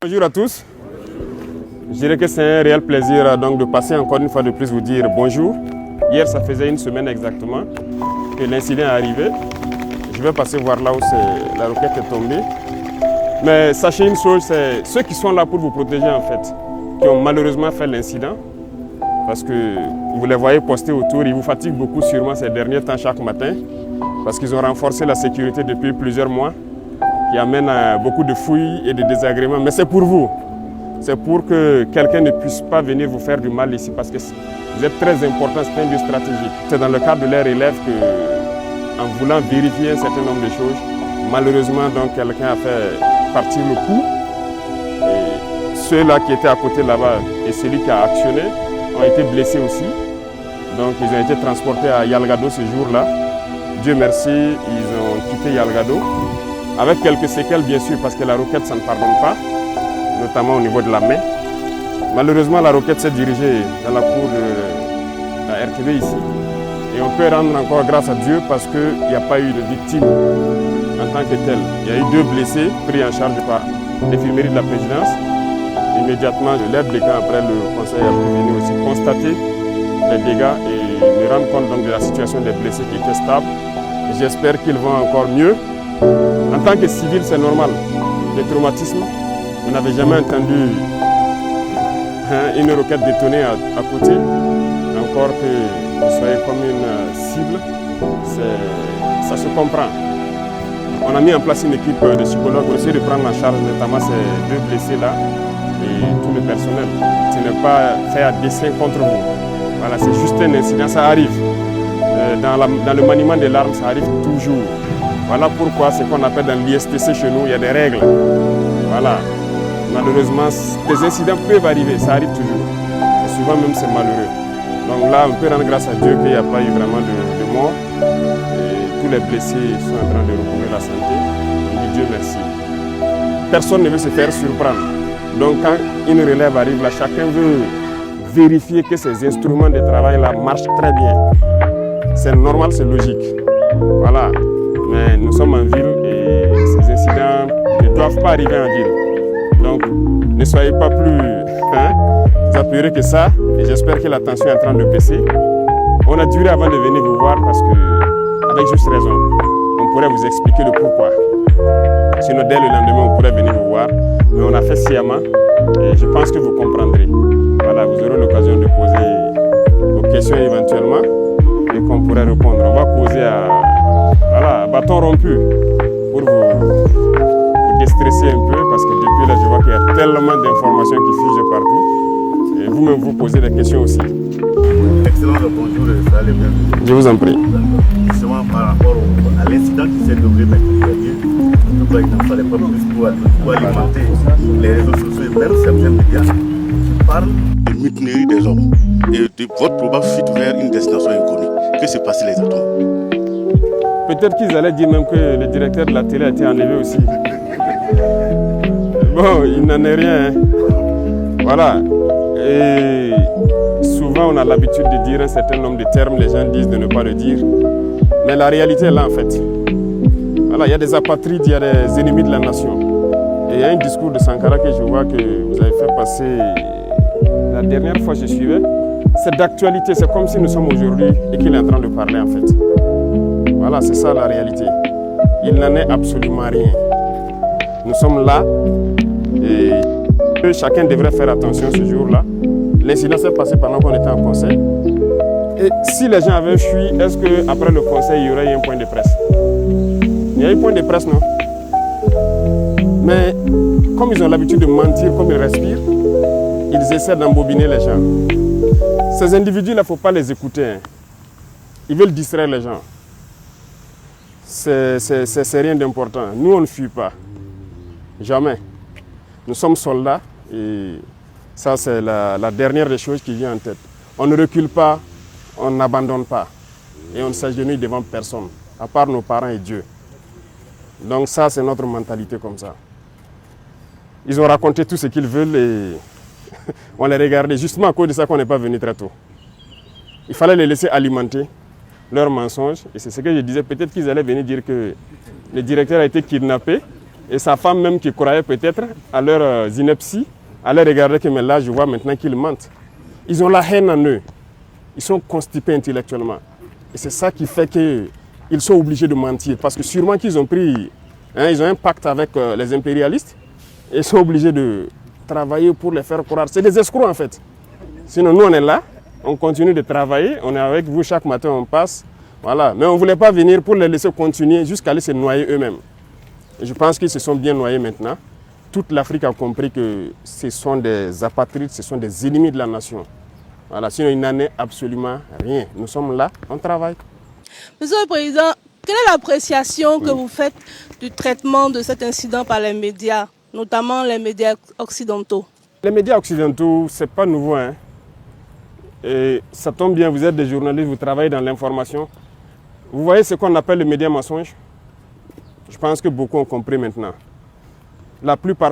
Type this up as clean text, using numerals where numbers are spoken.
Bonjour à tous. Je dirais que c'est un réel plaisir de passer encore une fois de plus vous dire bonjour. Hier, ça faisait une semaine exactement que l'incident est arrivé. Je vais passer voir là où la roquette est tombée. Mais sachez une chose, c'est ceux qui sont là pour vous protéger en fait, qui ont malheureusement fait l'incident. Parce que vous les voyez postés autour, ils vous fatiguent beaucoup sûrement ces derniers temps chaque matin. Parce qu'ils ont renforcé la sécurité depuis plusieurs mois, qui amène beaucoup de fouilles et de désagréments. Mais c'est pour vous. C'est pour que quelqu'un ne puisse pas venir vous faire du mal ici, parce que vous êtes très important, c'est un lieu stratégique. C'est dans le cadre de leur élève que, en voulant vérifier un certain nombre de choses, malheureusement, donc, quelqu'un a fait partir le coup. Et ceux-là qui étaient à côté là-bas et celui qui a actionné ont été blessés aussi. Donc ils ont été transportés à Yalgado ce jour-là. Dieu merci, ils ont quitté Yalgado. Avec quelques séquelles bien sûr, parce que la roquette ça ne pardonne pas, notamment au niveau de la main. Malheureusement la roquette s'est dirigée dans la cour de la RTB ici. Et on peut rendre encore grâce à Dieu parce qu'il n'y a pas eu de victimes en tant que telles. Il y a eu 2 blessés pris en charge par l'infirmerie de la présidence. Immédiatement, l'aide des camps après le conseil a pu venir aussi constater les dégâts et me rendre compte donc, de la situation des blessés qui étaient stables. J'espère qu'ils vont encore mieux. En tant que civil, c'est normal. Les traumatismes, vous n'avez jamais entendu une roquette détonner à côté. Encore que vous soyez comme une cible, ça se comprend. On a mis en place une équipe de psychologues pour essayer de prendre en charge notamment ces 2 blessés-là et tout le personnel. Ce n'est pas fait à dessein contre vous. Voilà, c'est juste un incident, ça arrive. Dans le maniement des larmes, ça arrive toujours. Voilà pourquoi ce qu'on appelle dans l'ISTC chez nous, il y a des règles. Voilà. Malheureusement, des incidents peuvent arriver, ça arrive toujours. Et souvent même c'est malheureux. Donc là, on peut rendre grâce à Dieu qu'il n'y a pas eu vraiment de mort. Et tous les blessés sont en train de recouvrir la santé. On dit Dieu merci. Personne ne veut se faire surprendre. Donc quand une relève arrive là, chacun veut vérifier que ces instruments de travail là marchent très bien. C'est normal, c'est logique. Voilà. Mais nous sommes en ville et ces incidents ne doivent pas arriver en ville. Donc ne soyez pas plus apeurés que ça. Et j'espère que la tension est en train de baisser. On a duré avant de venir vous voir parce que, avec juste raison, on pourrait vous expliquer le pourquoi. Sinon dès le lendemain on pourrait venir vous voir. Mais on a fait sciemment et je pense que vous comprendrez. Voilà, vous aurez l'occasion de poser vos questions éventuellement et qu'on pourrait répondre. On va causer à bâton rompu pour vous déstresser un peu parce que depuis là je vois qu'il y a tellement d'informations qui fusent partout et vous-même vous posez des questions aussi. Excellent, bonjour, ça allait bien. Je vous en prie. Justement par rapport à l'incident qui s'est déroulé mercredi, je crois qu'il n'en fallait pas plus pour alimenter les réseaux sociaux et même certains médias qui parlent de mutinerie des hommes et de votre probable fuite vers une destination inconnue. Que s'est passé exactement? Peut-être qu'ils allaient dire même que le directeur de la télé a été enlevé aussi. Bon, il n'en est rien. Hein. Voilà. Et souvent, on a l'habitude de dire un certain nombre de termes, les gens disent de ne pas le dire. Mais la réalité est là, en fait. Voilà, il y a des apatrides, il y a des ennemis de la nation. Et il y a un discours de Sankara que je vois que vous avez fait passer la dernière fois que je suivais. C'est d'actualité, c'est comme si nous sommes aujourd'hui et qu'il est en train de parler, en fait. Voilà, c'est ça la réalité. Il n'en est absolument rien. Nous sommes là et chacun devrait faire attention ce jour-là. L'incident s'est passé pendant qu'on était en conseil. Et si les gens avaient fui, est-ce qu'après le conseil, il y aurait eu un point de presse? Il y a eu un point de presse, non? Mais comme ils ont l'habitude de mentir, comme ils respirent, ils essaient d'embobiner les gens. Ces individus-là, il ne faut pas les écouter. Hein. Ils veulent distraire les gens. C'est rien d'important. Nous, on ne fuit pas. Jamais. Nous sommes soldats et ça, c'est la dernière des choses qui vient en tête. On ne recule pas, on n'abandonne pas. Et on ne s'agenouille devant personne, à part nos parents et Dieu. Donc ça, c'est notre mentalité comme ça. Ils ont raconté tout ce qu'ils veulent et on les regardait. Justement à cause de ça qu'on n'est pas venu très tôt. Il fallait les laisser alimenter leurs mensonges. Et c'est ce que je disais, peut-être qu'ils allaient venir dire que le directeur a été kidnappé Et sa femme même qui croyait peut-être à leur ineptie, allait regarder que mais là je vois maintenant qu'ils mentent. Ils ont la haine en eux. Ils sont constipés intellectuellement. Et c'est ça qui fait qu'ils sont obligés de mentir. Parce que sûrement qu'ils ont pris, ils ont un pacte avec les impérialistes. Et ils sont obligés de travailler pour les faire croire. C'est des escrocs en fait. Sinon nous on est là, on continue de travailler, on est avec vous chaque matin, on passe. Voilà. Mais on ne voulait pas venir pour les laisser continuer jusqu'à aller se noyer eux-mêmes. Et je pense qu'ils se sont bien noyés maintenant. Toute l'Afrique a compris que ce sont des apatrides, ce sont des ennemis de la nation. Voilà, sinon il n'en est absolument rien. Nous sommes là, on travaille. Monsieur le Président, quelle est l'appréciation que vous faites du traitement de cet incident par les médias, notamment les médias occidentaux? Les médias occidentaux, ce n'est pas nouveau. Et ça tombe bien, vous êtes des journalistes, vous travaillez dans l'information. Vous voyez ce qu'on appelle le média mensonge? Je pense que beaucoup ont compris maintenant. La plupart